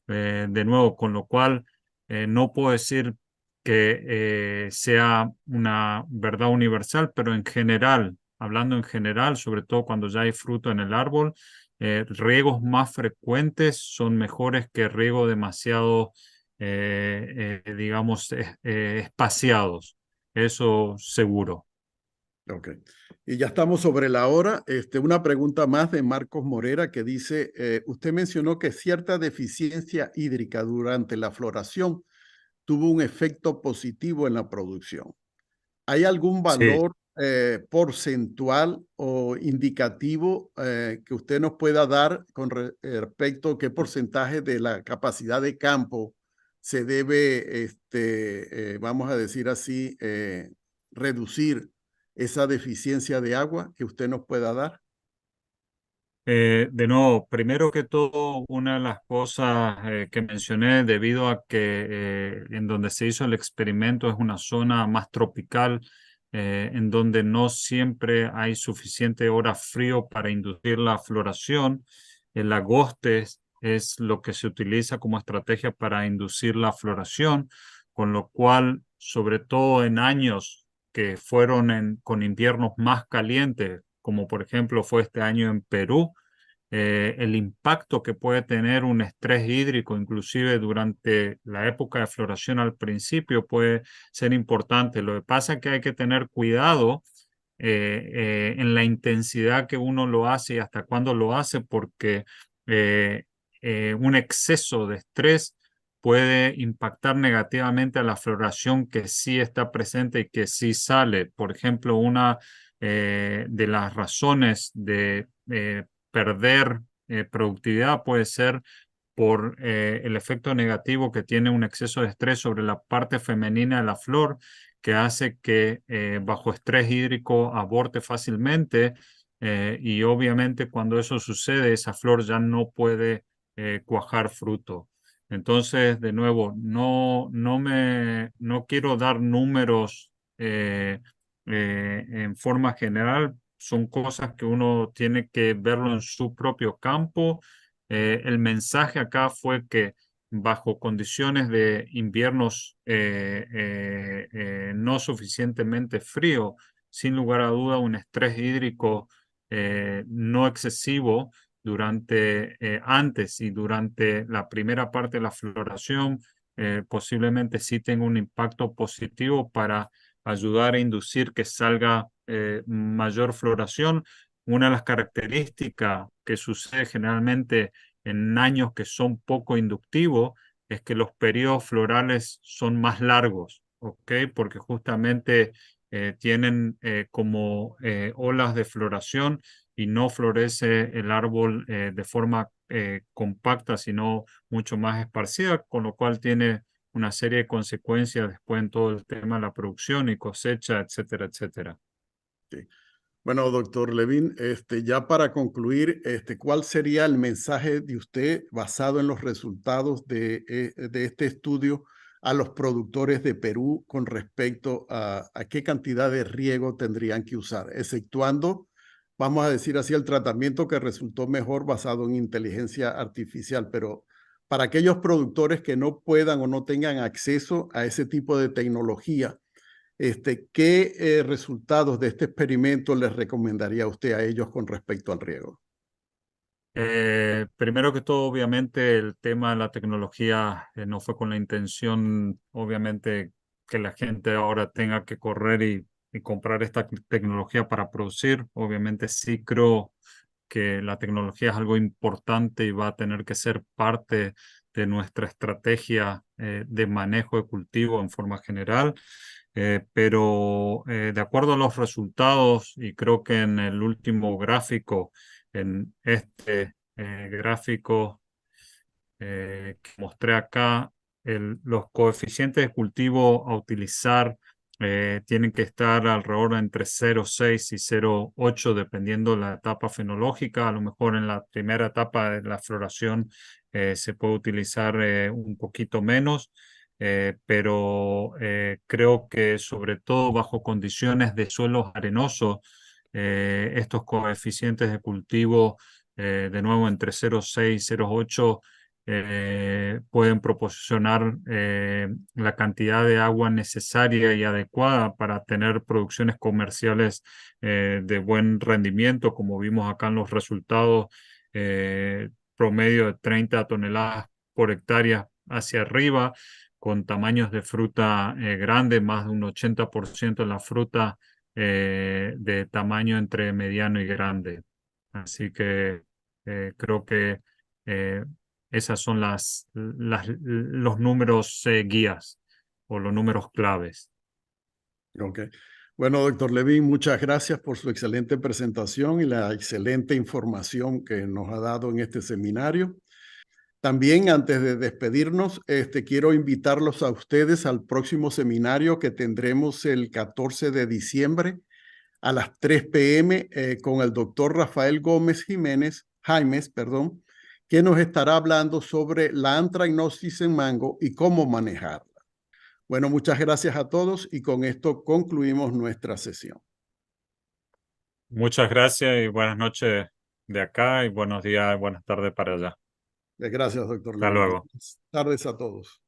De nuevo, con lo cual no puedo decir que sea una verdad universal, pero en general, hablando en general, sobre todo cuando ya hay fruto en el árbol, riegos más frecuentes son mejores que riego demasiado, digamos, espaciados. Eso seguro. Ok. Y ya estamos sobre la hora. Una pregunta más de Marcos Morera que dice, usted mencionó que cierta deficiencia hídrica durante la floración tuvo un efecto positivo en la producción. ¿Hay algún Sí. valor porcentual o indicativo que usted nos pueda dar con respecto a qué porcentaje de la capacidad de campo se debe, vamos a decir así, reducir esa deficiencia de agua que usted nos pueda dar? De nuevo, primero que todo, una de las cosas que mencioné, debido a que en donde se hizo el experimento es una zona más tropical, en donde no siempre hay suficiente hora frío para inducir la floración. El agoste es lo que se utiliza como estrategia para inducir la floración, con lo cual, sobre todo en años que fueron con inviernos más calientes, como por ejemplo fue este año en Perú, el impacto que puede tener un estrés hídrico, inclusive durante la época de floración al principio, puede ser importante. Lo que pasa es que hay que tener cuidado en la intensidad que uno lo hace y hasta cuándo lo hace, porque eh, un exceso de estrés puede impactar negativamente a la floración que sí está presente y que sí sale. Por ejemplo, una de las razones de perder productividad puede ser por el efecto negativo que tiene un exceso de estrés sobre la parte femenina de la flor, que hace que bajo estrés hídrico aborte fácilmente, y obviamente cuando eso sucede, esa flor ya no puede cuajar fruto. Entonces, de nuevo, no quiero dar números en forma general. Son cosas que uno tiene que verlo en su propio campo. El mensaje acá fue que bajo condiciones de inviernos no suficientemente frío, sin lugar a duda un estrés hídrico no excesivo durante antes y durante la primera parte de la floración, posiblemente sí tenga un impacto positivo para ayudar a inducir que salga mayor floración. Una de las características que sucede generalmente en años que son poco inductivos es que los periodos florales son más largos, ¿ok? Porque justamente tienen como olas de floración y no florece el árbol de forma compacta, sino mucho más esparcida, con lo cual tiene una serie de consecuencias después en todo el tema de la producción y cosecha, etcétera, etcétera. Sí. Bueno, doctor Levin, ya para concluir, ¿cuál sería el mensaje de usted basado en los resultados de este estudio a los productores de Perú con respecto a qué cantidad de riego tendrían que usar, exceptuando, vamos a decir así, el tratamiento que resultó mejor basado en inteligencia artificial, pero para aquellos productores que no puedan o no tengan acceso a ese tipo de tecnología, ¿qué resultados de este experimento les recomendaría usted a ellos con respecto al riego? Primero que todo, obviamente, el tema de la tecnología no fue con la intención, obviamente, que la gente ahora tenga que correr y comprar esta tecnología para producir. Obviamente, sí creo que la tecnología es algo importante y va a tener que ser parte de nuestra estrategia de manejo de cultivo en forma general. Pero de acuerdo a los resultados, y creo que en el último gráfico, en este gráfico que mostré acá, los coeficientes de cultivo a utilizar tienen que estar alrededor de entre 0,6 y 0,8 dependiendo de la etapa fenológica. A lo mejor en la primera etapa de la floración se puede utilizar un poquito menos, pero creo que sobre todo bajo condiciones de suelos arenosos, estos coeficientes de cultivo, de nuevo entre 0,6 y 0,8, pueden proporcionar la cantidad de agua necesaria y adecuada para tener producciones comerciales de buen rendimiento, como vimos acá en los resultados, promedio de 30 toneladas por hectárea hacia arriba, con tamaños de fruta grande, más de un 80% de la fruta de tamaño entre mediano y grande. Así que creo que eh, esas son los números guías o los números claves. Ok. Bueno, doctor Levin, muchas gracias por su excelente presentación y la excelente información que nos ha dado en este seminario. También, antes de despedirnos, quiero invitarlos a ustedes al próximo seminario que tendremos el 14 de diciembre a las 3 p.m. Con el doctor Rafael Gómez Jiménez Jaimes, perdón, que nos estará hablando sobre la antragnosis en mango y cómo manejarla. Bueno, muchas gracias a todos y con esto concluimos nuestra sesión. Muchas gracias y buenas noches de acá y buenos días y buenas tardes para allá. Gracias, doctor Hasta León. luego. Buenas tardes a todos.